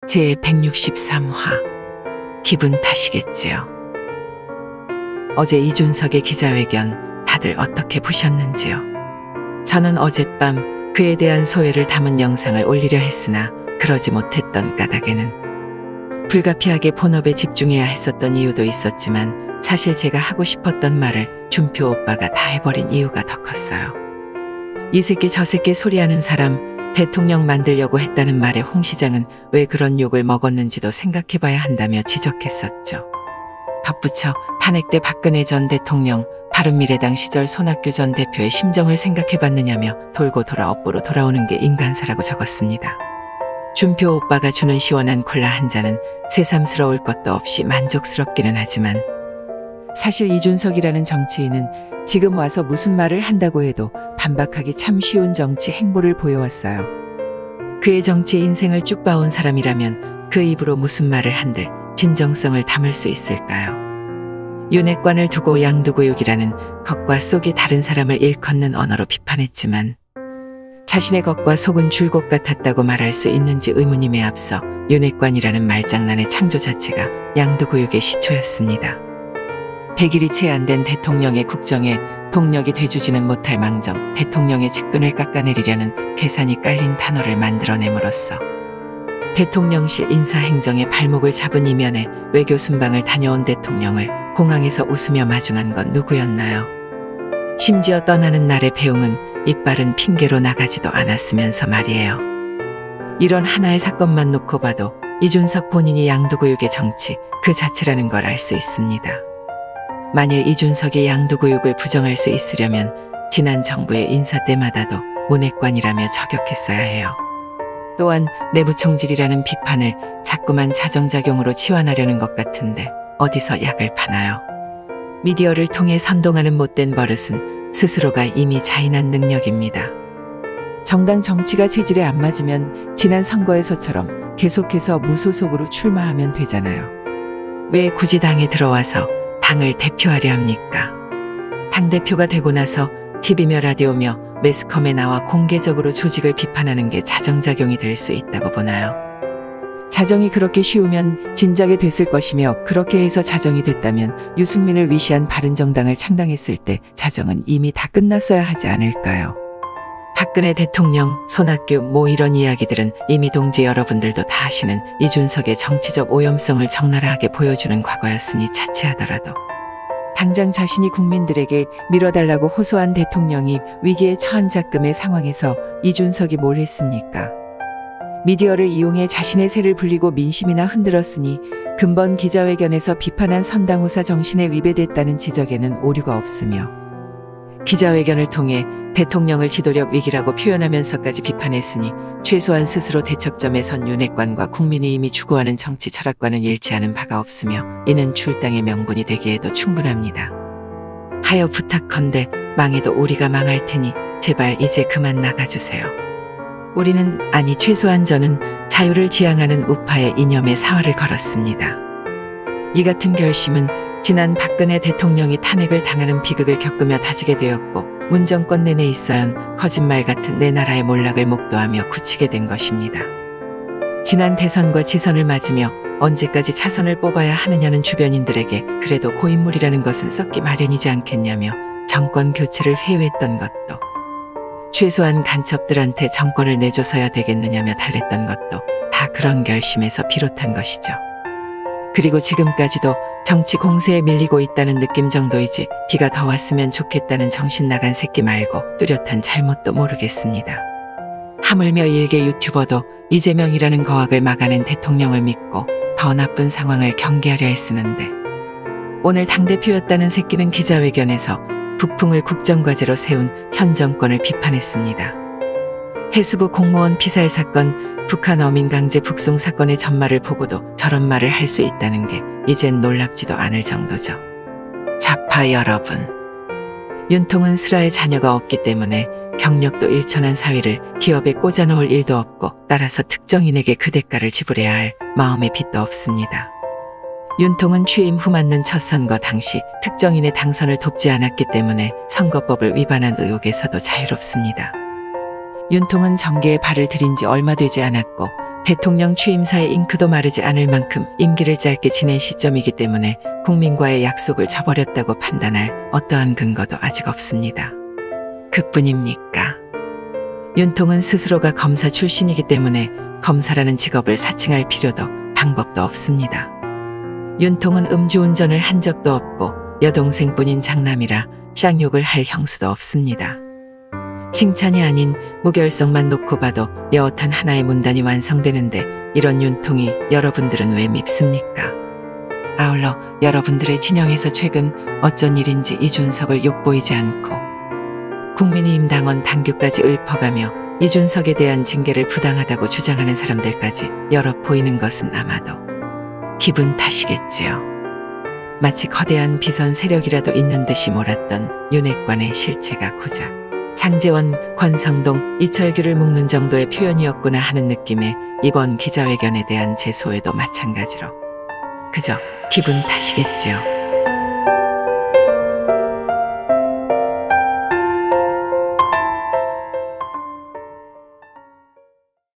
제163화 기분 탓이겠지요. 어제 이준석의 기자회견 다들 어떻게 보셨는지요? 저는 어젯밤 그에 대한 소회를 담은 영상을 올리려 했으나 그러지 못했던 까닭에는 불가피하게 본업에 집중해야 했었던 이유도 있었지만 사실 제가 하고 싶었던 말을 준표 오빠가 다 해버린 이유가 더 컸어요. 이 새끼 저 새끼 소리하는 사람 대통령 만들려고 했다는 말에 홍 시장은 왜 그런 욕을 먹었는지도 생각해봐야 한다며 지적했었죠. 덧붙여 탄핵 때 박근혜 전 대통령, 바른미래당 시절 손학규 전 대표의 심정을 생각해봤느냐며 돌고 돌아 업보로 돌아오는 게 인간사라고 적었습니다. 준표 오빠가 주는 시원한 콜라 한 잔은 새삼스러울 것도 없이 만족스럽기는 하지만 사실 이준석이라는 정치인은 지금 와서 무슨 말을 한다고 해도 반박하기 참 쉬운 정치 행보를 보여왔어요. 그의 정치 인생을 쭉 봐온 사람이라면 그 입으로 무슨 말을 한들 진정성을 담을 수 있을까요? 윤핵관을 두고 양두구육이라는 겉과 속이 다른 사람을 일컫는 언어로 비판했지만 자신의 겉과 속은 줄곧 같았다고 말할 수 있는지 의문임에 앞서 윤핵관이라는 말장난의 창조 자체가 양두구육의 시초였습니다. 100일이 채 안 된 대통령의 국정에 동력이 돼주지는 못할 망정 대통령의 측근을 깎아내리려는 계산이 깔린 단어를 만들어냄으로써 대통령실 인사행정의 발목을 잡은 이면에 외교 순방을 다녀온 대통령을 공항에서 웃으며 마중한 건 누구였나요? 심지어 떠나는 날의 배웅은 이빨은 핑계로 나가지도 않았으면서 말이에요. 이런 하나의 사건만 놓고 봐도 이준석 본인이 양두구육의 정치 그 자체라는 걸 알 수 있습니다. 만일 이준석이 양두구육을 부정할 수 있으려면 지난 정부의 인사 때마다도 문핵관이라며 저격했어야 해요. 또한 내부 총질이라는 비판을 자꾸만 자정작용으로 치환하려는 것 같은데 어디서 약을 파나요? 미디어를 통해 선동하는 못된 버릇은 스스로가 이미 자인한 능력입니다. 정당 정치가 체질에 안 맞으면 지난 선거에서처럼 계속해서 무소속으로 출마하면 되잖아요. 왜 굳이 당에 들어와서 당을 대표하려 합니까? 당대표가 되고 나서 TV며 라디오며 매스컴에 나와 공개적으로 조직을 비판하는 게 자정작용이 될 수 있다고 보나요? 자정이 그렇게 쉬우면 진작에 됐을 것이며 그렇게 해서 자정이 됐다면 유승민을 위시한 바른정당을 창당했을 때 자정은 이미 다 끝났어야 하지 않을까요? 박근혜 대통령, 손학규 뭐 이런 이야기들은 이미 동지 여러분들도 다 아시는 이준석의 정치적 오염성을 적나라하게 보여주는 과거였으니 자체하더라도 당장 자신이 국민들에게 밀어달라고 호소한 대통령이 위기에 처한 작금의 상황에서 이준석이 뭘 했습니까? 미디어를 이용해 자신의 세를 불리고 민심이나 흔들었으니 근본 기자회견에서 비판한 선당후사 정신에 위배됐다는 지적에는 오류가 없으며 기자회견을 통해 대통령을 지도력 위기라고 표현하면서까지 비판했으니 최소한 스스로 대척점에 선 윤핵관과 국민이 이미 추구하는 정치 철학과는 일치하는 바가 없으며 이는 출당의 명분이 되기에도 충분합니다. 하여 부탁컨대 망해도 우리가 망할 테니 제발 이제 그만 나가주세요. 우리는 아니 최소한 저는 자유를 지향하는 우파의 이념에 사활을 걸었습니다. 이 같은 결심은 지난 박근혜 대통령이 탄핵을 당하는 비극을 겪으며 다지게 되었고 문정권 내내 있어야 한 거짓말 같은 내 나라의 몰락을 목도하며 굳히게 된 것입니다. 지난 대선과 지선을 맞으며 언제까지 차선을 뽑아야 하느냐는 주변인들에게 그래도 고인물이라는 것은 썩기 마련이지 않겠냐며 정권 교체를 회유했던 것도 최소한 간첩들한테 정권을 내줘서야 되겠느냐며 달랬던 것도 다 그런 결심에서 비롯한 것이죠. 그리고 지금까지도 정치 공세에 밀리고 있다는 느낌 정도이지 비가 더 왔으면 좋겠다는 정신 나간 새끼 말고 뚜렷한 잘못도 모르겠습니다. 하물며 일개 유튜버도 이재명이라는 거악을 막아낸 대통령을 믿고 더 나쁜 상황을 경계하려 했으는데 오늘 당대표였다는 새끼는 기자회견에서 북풍을 국정과제로 세운 현 정권을 비판했습니다. 해수부 공무원 피살 사건, 북한 어민 강제 북송 사건의 전말을 보고도 저런 말을 할 수 있다는 게 이젠 놀랍지도 않을 정도죠. 좌파 여러분, 윤통은 슬아의 자녀가 없기 때문에 경력도 일천한 사위를 기업에 꽂아놓을 일도 없고 따라서 특정인에게 그 대가를 지불해야 할 마음의 빚도 없습니다. 윤통은 취임 후 맞는 첫 선거 당시 특정인의 당선을 돕지 않았기 때문에 선거법을 위반한 의혹에서도 자유롭습니다. 윤통은 정계에 발을 들인 지 얼마 되지 않았고 대통령 취임사의 잉크도 마르지 않을 만큼 임기를 짧게 지낸 시점이기 때문에 국민과의 약속을 저버렸다고 판단할 어떠한 근거도 아직 없습니다. 그뿐입니까? 윤통은 스스로가 검사 출신이기 때문에 검사라는 직업을 사칭할 필요도 방법도 없습니다. 윤통은 음주운전을 한 적도 없고 여동생뿐인 장남이라 쌍욕을 할 형수도 없습니다. 칭찬이 아닌 무결성만 놓고 봐도 여엇한 하나의 문단이 완성되는데 이런 윤통이 여러분들은 왜 밉습니까? 아울러 여러분들의 진영에서 최근 어쩐 일인지 이준석을 욕보이지 않고 국민의힘 당원 당규까지 읊어가며 이준석에 대한 징계를 부당하다고 주장하는 사람들까지 여럿 보이는 것은 아마도 기분 탓이겠지요. 마치 거대한 비선 세력이라도 있는 듯이 몰았던 윤핵관의 실체가 고작 장제원, 권성동, 이철규를 묶는 정도의 표현이었구나 하는 느낌에 이번 기자회견에 대한 제 소회도 마찬가지로 그저 기분 탓이겠지요.